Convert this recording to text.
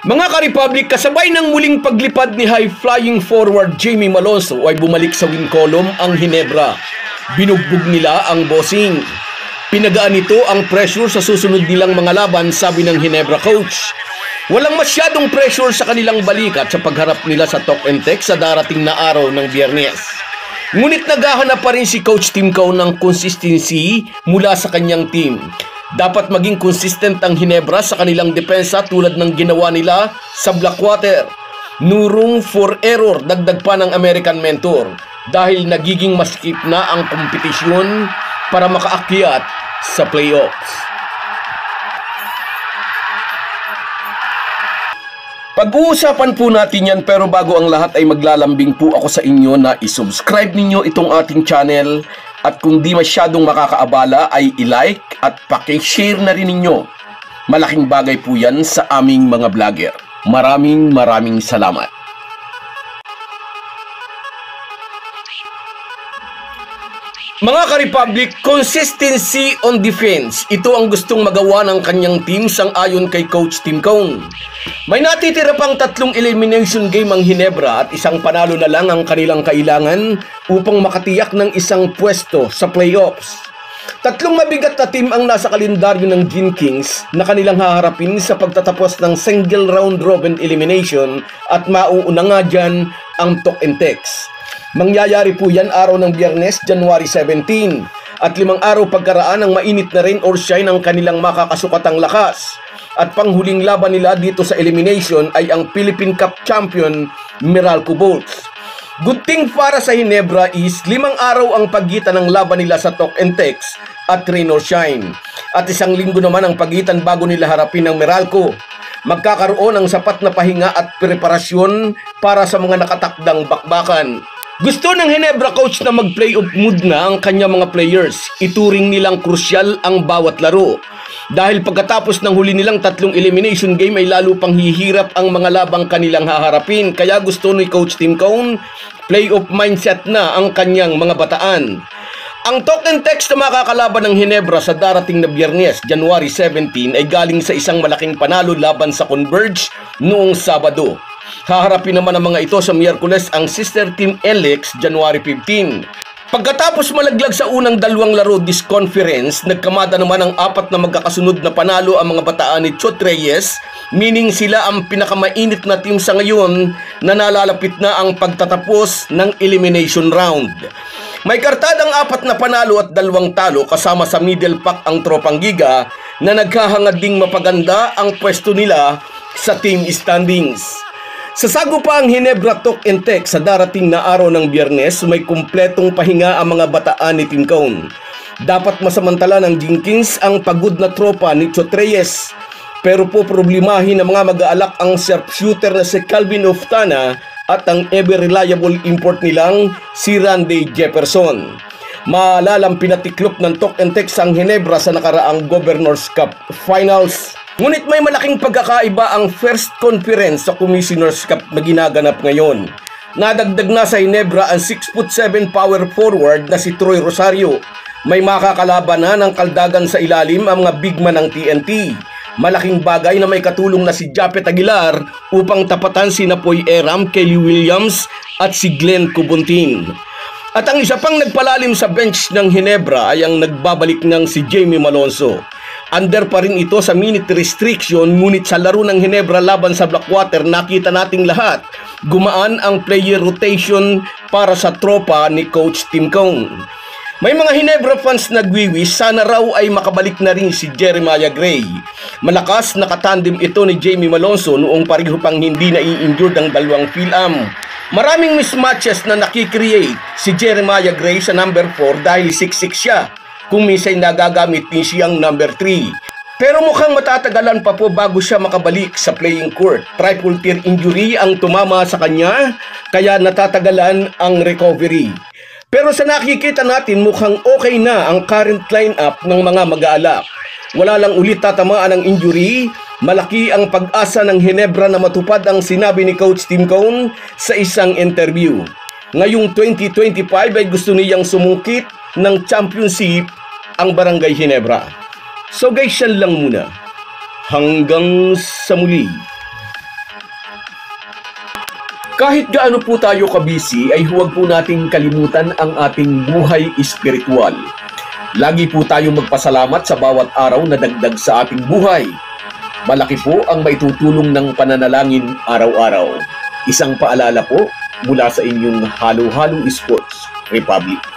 Mga ka-Republic, kasabay ng muling paglipad ni high-flying forward Jamie Malonzo ay bumalik sa win column ang Ginebra. Binugbog nila ang bossing. Pinagaan nito ang pressure sa susunod nilang mga laban, sabi ng Ginebra coach. Walang masyadong pressure sa kanilang balikat sa pagharap nila sa Talk and Text sa darating na araw ng Biyernes. Ngunit naghahanap pa rin si Coach Tim Cone ng consistency mula sa kanyang team. Dapat maging consistent ang Ginebra sa kanilang depensa tulad ng ginawa nila sa Blackwater. No room for error, dagdag pa ng American mentor, dahil nagiging maskip na ang kompetisyon para makaakyat sa playoffs. Pag-uusapan po natin yan, pero bago ang lahat ay maglalambing po ako sa inyo na isubscribe ninyo itong ating channel. At kung di masyadong makakaabala ay i-like at paki-share na rin ninyo. Malaking bagay po yan sa aming mga vlogger. Maraming salamat. Mga ka-Republic, consistency on defense. Ito ang gustong magawa ng kanyang team sang-ayon kay Coach Tim Cone. May natitira pang 3 elimination game ang Ginebra at isang panalo na lang ang kanilang kailangan upang makatiyak ng isang pwesto sa playoffs. 3 mabigat na team ang nasa kalendaryo ng Gin Kings na kanilang haharapin sa pagtatapos ng single round robin elimination at mauuna nga dyan ang Talk and Text. Mangyayari po yan araw ng Biyernes, January 17, at 5 araw pagkaraan ng mainit na rain or shine ang kanilang makakasukatang lakas. At panghuling laban nila dito sa elimination ay ang Philippine Cup champion Meralco Bolts. Good thing para sa Ginebra is 5 araw ang pagitan ng laban nila sa Talk and Text at rain or shine. At 1 linggo naman ang pagitan bago nila harapin ng Meralco. Magkakaroon ng sapat na pahinga at preparasyon para sa mga nakatakdang bakbakan. Gusto ng Ginebra coach na mag-playoff mood na ang kanyang mga players. Ituring nilang krusyal ang bawat laro. Dahil pagkatapos ng huli nilang 3 elimination game ay lalo pang hihirap ang mga labang kanilang haharapin. Kaya gusto ni Coach Tim Cone, playoff mindset na ang kanyang mga bataan. Ang Talk and Text na makakalaban ng Ginebra sa darating na Biyernes, January 17 ay galing sa isang malaking panalo laban sa Converge noong Sabado. Haharapin naman ang mga ito sa Miyerkules ang sister team Alex, January 15. Pagkatapos malaglag sa unang 2 laro this conference, nagkamada naman ang 4 na magkakasunod na panalo ang mga bataan ni Chot Reyes, meaning sila ang pinakamainit na team sa ngayon na nalalapit na ang pagtatapos ng elimination round. May kartadang 4 na panalo at 2 talo kasama sa middle pack ang Tropang Giga na naghahangad ding mapaganda ang pwesto nila sa team standings. Sasago pa ang Ginebra Talk and Text sa darating na araw ng Biyernes, may kumpletong pahinga ang mga bataan ni Tim Cone. Dapat masamantala ng Gin Kings ang pagod na tropa ni Chot Reyes, pero po problemahin ng mga mag-aalak ang sharpshooter na si Calvin Oftana at ang ever-reliable import nilang si Randy Jefferson. Maalalang pinatiklop ng Talk and Text ang Ginebra sa nakaraang Governors Cup Finals. Ngunit may malaking pagkakaiba ang first conference sa Commissioner's Cup na ginaganap ngayon. Nadagdag na sa Ginebra ang 6'7" power forward na si Troy Rosario. May makakalaban na ng kaldagan sa ilalim ang mga big man ng TNT. Malaking bagay na may katulong na si Japet Aguilar upang tapatan si Napoy Eram, Kelly Williams at si Glenn Cubuntin. At ang isa pang nagpalalim sa bench ng Ginebra ay ang nagbabalik ng si Jamie Malonzo. Under pa rin ito sa minute restriction, ngunit sa laro ng Ginebra laban sa Blackwater nakita nating lahat. Gumaan ang player rotation para sa tropa ni Coach Tim Cone. May mga Ginebra fans nagwiwis, sana raw ay makabalik na rin si Jeremiah Gray. Malakas nakatandem ito ni Jamie Malonzo noong pareho pang hindi nai-injured ang 2 Phil-Am. Maraming mismatches na nakikreate si Jeremiah Gray sa number 4 dahil 6'6" siya. Kung minsan nagagamit din siyang number 3. Pero mukhang matatagalan pa po bago siya makabalik sa playing court. Triple tear injury ang tumama sa kanya, kaya natatagalan ang recovery. Pero sa nakikita natin mukhang okay na ang current lineup ng mga mag-aalak. Wala lang ulit tatamaan ng injury, malaki ang pag-asa ng Ginebra na matupad ang sinabi ni Coach Tim Cone sa isang interview. Ngayong 2025 ay gusto niyang sumungkit ng championship ang Barangay Ginebra. So guys, yan lang muna. Hanggang sa muli. Kahit gaano po tayo kabisi ay huwag po nating kalimutan ang ating buhay espiritual. Lagi po tayong magpasalamat sa bawat araw na dagdag sa ating buhay. Malaki po ang maitutulong ng pananalangin araw-araw. Isang paalala po mula sa inyong Halo-Halo Sports Republic.